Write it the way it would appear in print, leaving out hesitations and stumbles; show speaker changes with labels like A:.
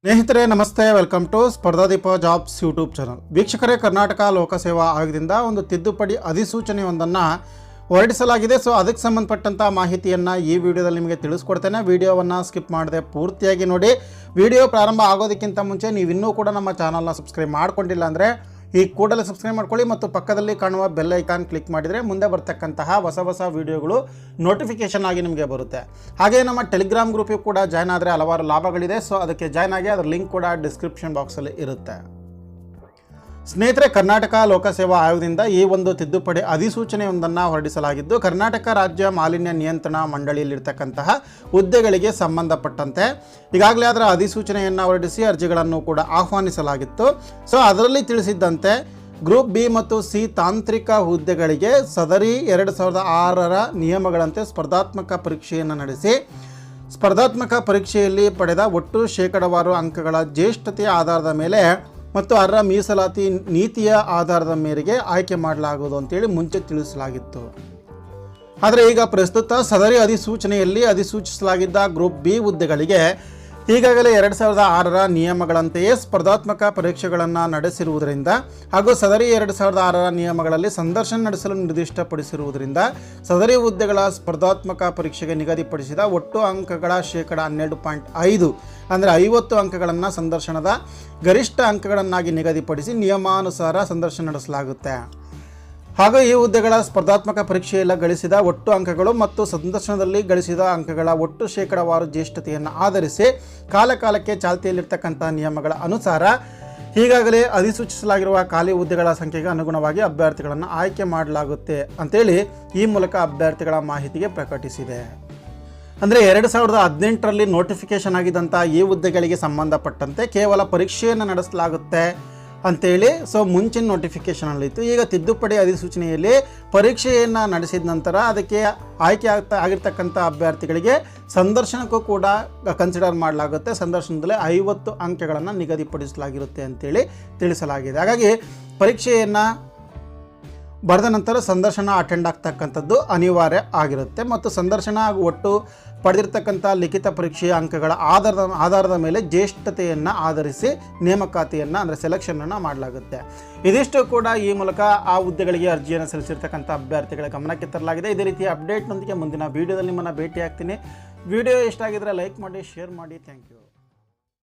A: ಸ್ನೇಹಿತರೆ ನಮಸ್ತೆ, welcome to Spardhadeepa jobs YouTube channel. ವೀಕ್ಷಕರೇ, ಕರ್ನಾಟಕ ಲೋಕಸೇವಾ ಆಯೋಗದಿಂದ ಒಂದು ತಿದ್ದುಪಡಿ ಅಧಿಸೂಚನೆಯೊಂದನ್ನು ಹೊರಡಿಸಲಾಗಿದೆ. ಸೊ ಅದಕ್ಕೆ ಸಂಬಂಧಪಟ್ಟಂಥ ಮಾಹಿತಿಯನ್ನು ಈ ವಿಡಿಯೋದಲ್ಲಿ ನಿಮಗೆ ತಿಳಿಸ್ಕೊಡ್ತೇನೆ. ವಿಡಿಯೋವನ್ನು ಸ್ಕಿಪ್ ಮಾಡದೆ ಪೂರ್ತಿಯಾಗಿ ನೋಡಿ. ವಿಡಿಯೋ ಪ್ರಾರಂಭ ಆಗೋದಕ್ಕಿಂತ ಮುಂಚೆ ನೀವಿನ್ನೂ ಕೂಡ ನಮ್ಮ ಚಾನಲ್ನ ಸಬ್ಸ್ಕ್ರೈಬ್ ಮಾಡ್ಕೊಂಡಿಲ್ಲ ಅಂದರೆ ಈ ಕೂಡಲೇ ಸಬ್ಸ್ಕ್ರೈಬ್ ಮಾಡ್ಕೊಳ್ಳಿ ಮತ್ತು ಪಕ್ಕದಲ್ಲಿ ಕಾಣುವ ಬೆಲ್ ಐಕಾನ್ ಕ್ಲಿಕ್ ಮಾಡಿದರೆ ಮುಂದೆ ಬರ್ತಕ್ಕಂತಹ ಹೊಸ ವಿಡಿಯೋಗಳು ನೋಟಿಫಿಕೇಷನ್ ಆಗಿ ನಿಮಗೆ ಬರುತ್ತೆ. ಹಾಗೆ ನಮ್ಮ ಟೆಲಿಗ್ರಾಮ್ ಗ್ರೂಪಿಗೆ ಕೂಡ ಜಾಯ್ನ್ ಆದರೆ ಹಲವಾರು ಲಾಭಗಳಿದೆ. ಸೊ ಅದಕ್ಕೆ ಜಾಯ್ನ್ ಆಗಿ ಅದರ ಲಿಂಕ್ ಕೂಡ ಡಿಸ್ಕ್ರಿಪ್ಷನ್ ಬಾಕ್ಸಲ್ಲಿ ಇರುತ್ತೆ. ಸ್ನೇಹಿತರೆ, ಕರ್ನಾಟಕ ಲೋಕಸೇವಾ ಆಯೋಗದಿಂದ ಈ ಒಂದು ತಿದ್ದುಪಡಿ ಅಧಿಸೂಚನೆಯೊಂದನ್ನು ಹೊರಡಿಸಲಾಗಿದ್ದು, ಕರ್ನಾಟಕ ರಾಜ್ಯ ಮಾಲಿನ್ಯ ನಿಯಂತ್ರಣ ಮಂಡಳಿಯಲ್ಲಿರ್ತಕ್ಕಂತಹ ಹುದ್ದೆಗಳಿಗೆ ಸಂಬಂಧಪಟ್ಟಂತೆ ಈಗಾಗಲೇ ಅದರ ಅಧಿಸೂಚನೆಯನ್ನು ಹೊರಡಿಸಿ ಅರ್ಜಿಗಳನ್ನು ಕೂಡ ಆಹ್ವಾನಿಸಲಾಗಿತ್ತು. ಸೊ ಅದರಲ್ಲಿ ತಿಳಿಸಿದ್ದಂತೆ ಗ್ರೂಪ್ ಬಿ ಮತ್ತು ಸಿ ತಾಂತ್ರಿಕ ಹುದ್ದೆಗಳಿಗೆ ಸದರಿ 2006ರ ನಿಯಮಗಳಂತೆ ಸ್ಪರ್ಧಾತ್ಮಕ ಪರೀಕ್ಷೆಯನ್ನು ನಡೆಸಿ ಸ್ಪರ್ಧಾತ್ಮಕ ಪರೀಕ್ಷೆಯಲ್ಲಿ ಪಡೆದ ಒಟ್ಟು ಶೇಕಡಾವಾರು ಅಂಕಗಳ ಜ್ಯೇಷ್ಠತೆಯ ಆಧಾರದ ಮೇಲೆ ಮತ್ತು ಅರ್ಹ ಮೀಸಲಾತಿ ನೀತಿಯ ಆಧಾರದ ಮೇರೆಗೆ ಆಯ್ಕೆ ಮಾಡಲಾಗುವುದು ಅಂತೇಳಿ ಮುಂಚೆ ತಿಳಿಸಲಾಗಿತ್ತು. ಆದರೆ ಈಗ ಪ್ರಸ್ತುತ ಸದರಿ ಅಧಿಸೂಚನೆಯಲ್ಲಿ ಅಧಿಸೂಚಿಸಲಾಗಿದ್ದ ಗ್ರೂಪ್ ಬಿ ಹುದ್ದೆಗಳಿಗೆ ಈಗಾಗಲೇ 2006ರ ನಿಯಮಗಳಂತೆಯೇ ಸ್ಪರ್ಧಾತ್ಮಕ ಪರೀಕ್ಷೆಗಳನ್ನು ನಡೆಸಿರುವುದರಿಂದ ಹಾಗೂ ಸದರಿ 2006ರ ನಿಯಮಗಳಲ್ಲಿ ಸಂದರ್ಶನ ನಡೆಸಲು ನಿರ್ದಿಷ್ಟಪಡಿಸಿರುವುದರಿಂದ ಸದರಿ ಹುದ್ದೆಗಳ ಸ್ಪರ್ಧಾತ್ಮಕ ಪರೀಕ್ಷೆಗೆ ನಿಗದಿಪಡಿಸಿದ ಒಟ್ಟು ಅಂಕಗಳ ಶೇಕಡಾ 12.5 ಅಂದರೆ 50 ಅಂಕಗಳನ್ನು ಸಂದರ್ಶನದ ಗರಿಷ್ಠ ಅಂಕಗಳನ್ನಾಗಿ ನಿಗದಿಪಡಿಸಿ ನಿಯಮಾನುಸಾರ ಸಂದರ್ಶನ ನಡೆಸಲಾಗುತ್ತೆ. ಹಾಗೂ ಈ ಹುದ್ದೆಗಳ ಸ್ಪರ್ಧಾತ್ಮಕ ಪರೀಕ್ಷೆಯಲ್ಲಿ ಗಳಿಸಿದ ಒಟ್ಟು ಅಂಕಗಳು ಮತ್ತು ಸಂದರ್ಶನದಲ್ಲಿ ಗಳಿಸಿದ ಅಂಕಗಳ ಒಟ್ಟು ಶೇಕಡಾವಾರು ಜ್ಯೇಷ್ಠತೆಯನ್ನು ಆಧರಿಸಿ ಕಾಲಕಾಲಕ್ಕೆ ಚಾಲ್ತಿಯಲ್ಲಿರ್ತಕ್ಕಂಥ ನಿಯಮಗಳ ಅನುಸಾರ ಈಗಾಗಲೇ ಅಧಿಸೂಚಿಸಲಾಗಿರುವ ಖಾಲಿ ಹುದ್ದೆಗಳ ಸಂಖ್ಯೆಗೆ ಅನುಗುಣವಾಗಿ ಅಭ್ಯರ್ಥಿಗಳನ್ನು ಆಯ್ಕೆ ಮಾಡಲಾಗುತ್ತೆ ಅಂತೇಳಿ ಈ ಮೂಲಕ ಅಭ್ಯರ್ಥಿಗಳ ಮಾಹಿತಿಗೆ ಪ್ರಕಟಿಸಿದೆ. ಅಂದರೆ 2018ರಲ್ಲಿ ನೋಟಿಫಿಕೇಷನ್ ಆಗಿದ್ದಂಥ ಈ ಹುದ್ದೆಗಳಿಗೆ ಸಂಬಂಧಪಟ್ಟಂತೆ ಕೇವಲ ಪರೀಕ್ಷೆಯನ್ನು ನಡೆಸಲಾಗುತ್ತೆ ಅಂತೇಳಿ ಮುಂಚಿನ ನೋಟಿಫಿಕೇಷನಲ್ಲಿತ್ತು. ಈಗ ತಿದ್ದುಪಡಿ ಅಧಿಸೂಚನೆಯಲ್ಲಿ ಪರೀಕ್ಷೆಯನ್ನು ನಡೆಸಿದ ನಂತರ ಅದಕ್ಕೆ ಆಯ್ಕೆ ಆಗಿರ್ತಕ್ಕಂಥ ಅಭ್ಯರ್ಥಿಗಳಿಗೆ ಸಂದರ್ಶನಕ್ಕೂ ಕೂಡ ಕನ್ಸಿಡರ್ ಮಾಡಲಾಗುತ್ತೆ. ಸಂದರ್ಶನದಲ್ಲಿ 50 ಅಂಕಗಳನ್ನು ನಿಗದಿಪಡಿಸಲಾಗಿರುತ್ತೆ ಅಂತೇಳಿ ತಿಳಿಸಲಾಗಿದೆ. ಹಾಗಾಗಿ ಪರೀಕ್ಷೆಯನ್ನು ಬರೆದ ನಂತರ ಸಂದರ್ಶನ ಅಟೆಂಡ್ ಆಗ್ತಕ್ಕಂಥದ್ದು ಅನಿವಾರ್ಯ ಆಗಿರುತ್ತೆ ಮತ್ತು ಸಂದರ್ಶನ ಹಾಗೂ ಒಟ್ಟು ಪಡೆದಿರ್ತಕ್ಕಂಥ ಲಿಖಿತ ಪರೀಕ್ಷೆಯ ಅಂಕಗಳ ಆಧಾರದ ಮೇಲೆ ಜ್ಯೇಷ್ಠತೆಯನ್ನು ಆಧರಿಸಿ ನೇಮಕಾತಿಯನ್ನು ಅಂದರೆ ಸೆಲೆಕ್ಷನನ್ನು ಮಾಡಲಾಗುತ್ತೆ. ಇದಿಷ್ಟು ಕೂಡ ಈ ಮೂಲಕ ಆ ಹುದ್ದೆಗಳಿಗೆ ಅರ್ಜಿಯನ್ನು ಸಲ್ಲಿಸಿರ್ತಕ್ಕಂಥ ಅಭ್ಯರ್ಥಿಗಳ ಗಮನಕ್ಕೆ ತರಲಾಗಿದೆ. ಇದೇ ರೀತಿಯ ಅಪ್ಡೇಟ್ನೊಂದಿಗೆ ಮುಂದಿನ ವೀಡಿಯೋದಲ್ಲಿ ನಿಮ್ಮನ್ನು ಭೇಟಿ ಆಗ್ತೀನಿ. ವಿಡಿಯೋ ಇಷ್ಟ ಆಗಿದ್ದರೆ ಲೈಕ್ ಮಾಡಿ, ಶೇರ್ ಮಾಡಿ. Thank you.